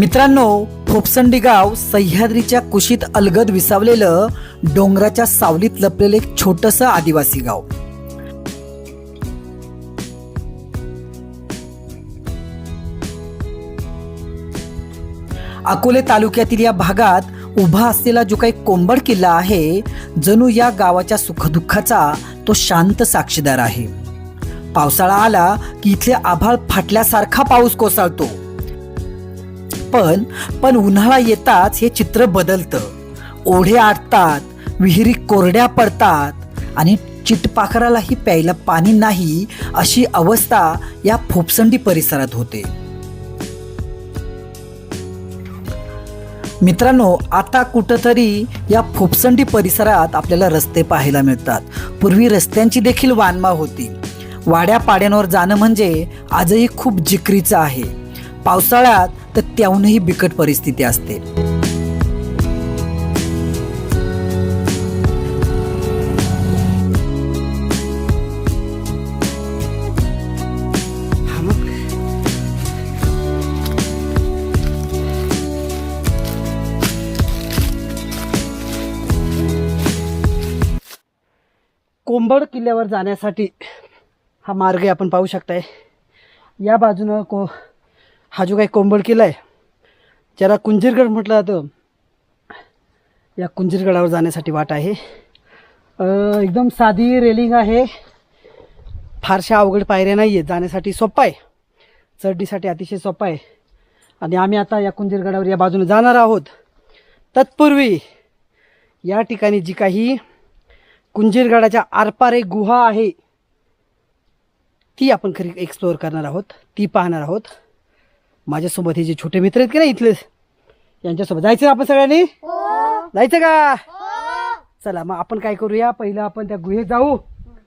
मित्रांनो, फोपसंडी गाव सह्याद्रीच्या कुशीत अलगद विसावलेलं डोंगराच्या सावलीत लपलेलं एक छोटंसं आदिवासी गाव. अकोले तालुक्यातील या भागात उभा असलेला जो काही कोंबड किल्ला आहे, जणू या गावाच्या सुखदुःखाचा तो शांत साक्षीदार आहे. पावसाळा आला की इथले आभाळ फाटल्यासारखा पाऊस कोसळतो. पण उन्हाळा येताच हे चित्र बदलतं. ओढे आटतात, विहिरी कोरड्या पडतात आणि चिटपाखरालाही प्यायला पाणी नाही अशी अवस्था या फोपसंडी परिसरात होते. मित्रांनो, आता कुठंतरी या फोपसंडी परिसरात आपल्याला रस्ते पाहायला मिळतात. पूर्वी रस्त्यांची देखील वानवा होती. वाड्या पाड्यांवर जाणं म्हणजे आजही खूप जिकरीचं आहे. पावसाळ्यात तर त्याहूनही बिकट परिस्थिती असते. कोंबड किल्ल्यावर जाण्यासाठी हा मार्ग आहे, आपण पाहू शकताय. या बाजूनं हा जो काही कोंबड किल्ला आहे, ज्याला कुंजीरगड म्हटलं जातं, या कुंजीरगडावर जाण्यासाठी वाट आहे. एकदम साधी रेलिंग आहे, फारशा अवघड पायऱ्या नाही आहेत, जाण्यासाठी सोपा आहे, चढणीसाठी अतिशय सोपा आहे. आणि आम्ही आता या कुंजीरगडावर या बाजूने जाणार आहोत. तत्पूर्वी या ठिकाणी जी काही कुंजीरगडाच्या आरपार एक गुहा आहे, ती आपण खरी एक्सप्लोअर करणार आहोत, ती पाहणार आहोत. माझ्यासोबत हे जे छोटे मित्र आहेत की नाही इथले, यांच्यासोबत जायचं आपण सगळ्यांनी. जायचं का? चला मग आपण काय करूया, पहिलं आपण त्या गुहेत जाऊ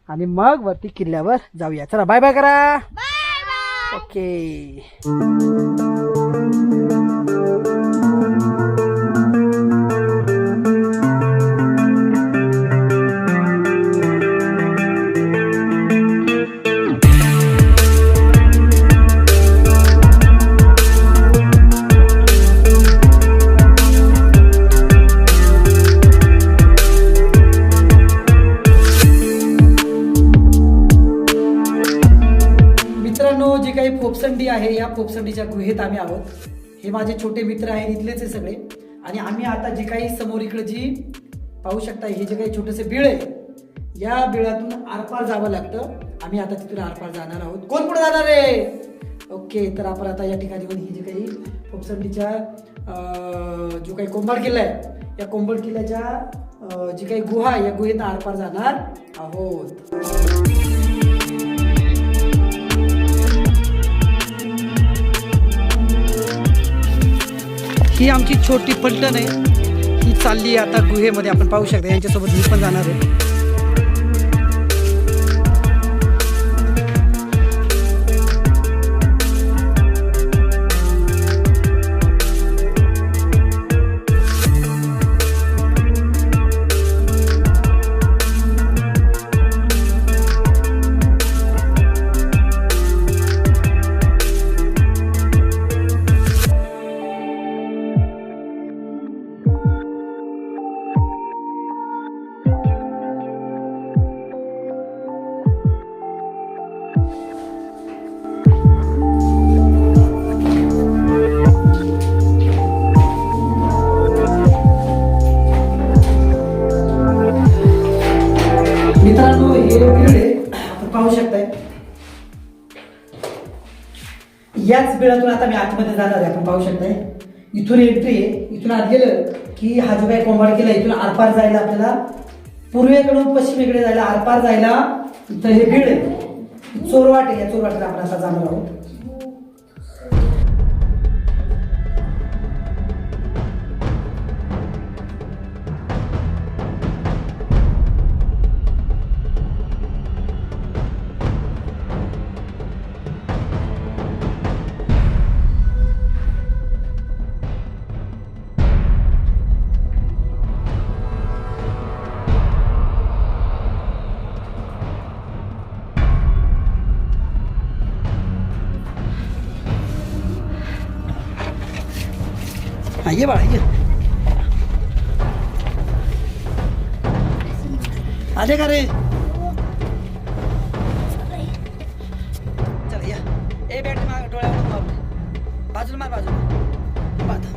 आणि मग वरती किल्ल्यावर जाऊया. चला बाय बाय करा. ओके. जी काही फोपसंडी आहे, या फोपसंडीच्या गुहेत आम्ही आहोत. हे माझे छोटे मित्र आहेत, इथलेच आहे सगळे. आणि आम्ही आता जे काही समोर इकडे जी पाहू शकता, हे जे काही छोटेसे बिळ आहे, या बिळातून आरपार जावं लागतं. आम्ही आता तिथून आरपार जाणार आहोत. कोण पुढे जाणार आहे? ओके, तर आपण आता या ठिकाणी ही जी काही फोपसंडीच्या जो काही कोंबड किल्ला आहे, या कोंबड किल्ल्याच्या जी काही गुहा आहे, या गुहेत आरपार जाणार आहोत. ही आमची छोटी पलटण आहे, ही चालली आता गुहेमध्ये. आपण पाहू शकता, यांच्यासोबत मी पण जाणार आहे. मित्रांनो, हे बिळ आपण पाहू शकताय. याच बिळातून आता मी आतमध्ये जाणार आहे. आपण पाहू शकताय, इथून एंट्री आहे. इथून आत गेलं की हा जो काही कोंबड किल्ला, इथून आरपार जायला आपल्याला पूर्वेकडून पश्चिमेकडे जायला, आरपार जायला इथं हे बिळ आहे, चोरवाट आहे. या चोरवाटेला आपण आता जाणार आहोत. ये बाळा ये. आले का रे? चला या. ए बॅटरी माग डोळ्यावर नको आपल्या. बाजूला मार बाजूला. बाधा.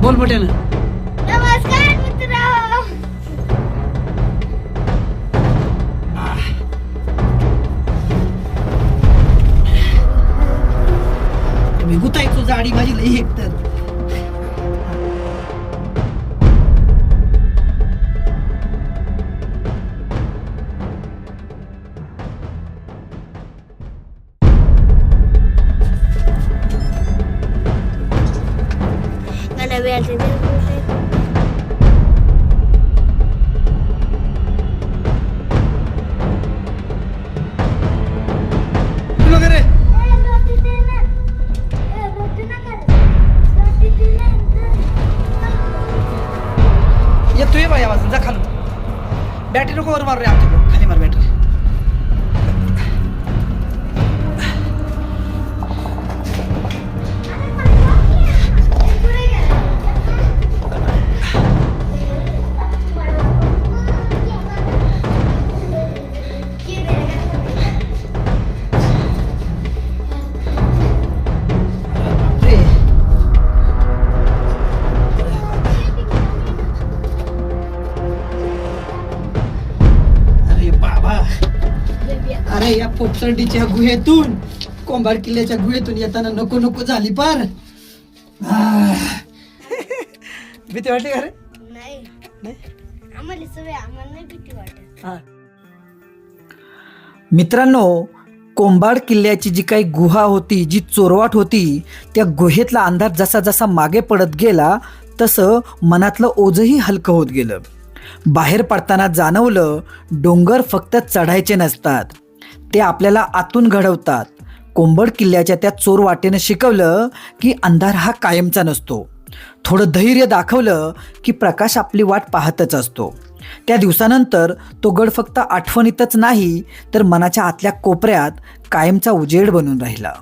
बोल मोठ्यानं. नमस्कार मित्र. मी गुताय तुझा आडी माझी लई एक तर. येतोय बाई आवाज. जा खालून. बॅटरी नको वर मार रे आमच्या. खाली मार बॅटरी. अरे या पोपसंडीच्या गुहेतून, कोंभाड किल्ल्याच्या गुहेतून येताना नको नको झाली पार. भीती वाटली का रे? नाही आम्हाला सवय, आम्हाला नाही भीती वाटत. मित्रांनो, कोंभाड किल्ल्याची जी काही गुहा होती, जी चोरवाट होती, त्या गुहेतला अंधार जसा जसा मागे पडत गेला तसं मनातलं ओझही हलकं होत गेलं. बाहेर पडताना जाणवलं, डोंगर फक्त चढायचे नसतात, ते आपल्याला आतून घडवतात. कोंभाड किल्ल्याच्या त्या चोर वाटेनं शिकवलं की अंधार हा कायमचा नसतो. थोडं धैर्य दाखवलं की प्रकाश आपली वाट पाहतच असतो. त्या दिवसानंतर तो गड फक्त आठवणीतच नाही तर मनाच्या आतल्या कोपऱ्यात कायमचा उजेड बनून राहिला.